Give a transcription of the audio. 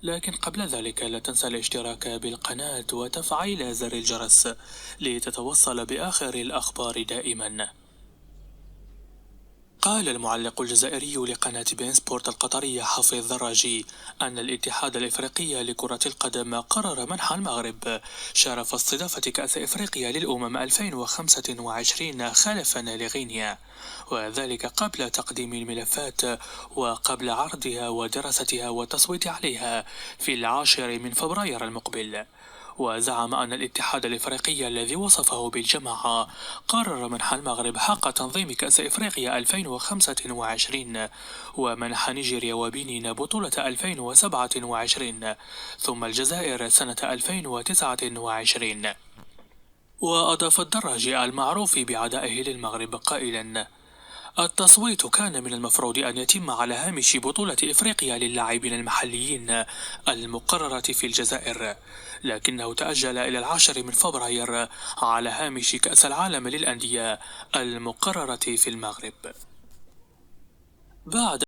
لكن قبل ذلك لا تنسى الاشتراك بالقناة وتفعيل زر الجرس لتتوصل بآخر الأخبار دائما. قال المعلق الجزائري لقناة بين سبورت القطرية حفيظ دراجي أن الاتحاد الإفريقي لكرة القدم قرر منح المغرب شرف استضافة كأس إفريقيا للأمم 2025 خلفا لغينيا، وذلك قبل تقديم الملفات وقبل عرضها ودراستها والتصويت عليها في 10 من فبراير المقبل. وزعم أن الاتحاد الإفريقي الذي وصفه بالجماعة قرر منح المغرب حق تنظيم كأس إفريقيا 2025 ومنح نيجيريا وبنين بطولة 2027 ثم الجزائر سنة 2029. وأضاف الدراجي المعروف بعدائه للمغرب قائلا: التصويت كان من المفروض أن يتم على هامش بطولة إفريقيا للاعبين المحليين المقررة في الجزائر، لكنه تأجل إلى 10 من فبراير على هامش كأس العالم للأندية المقررة في المغرب. بعد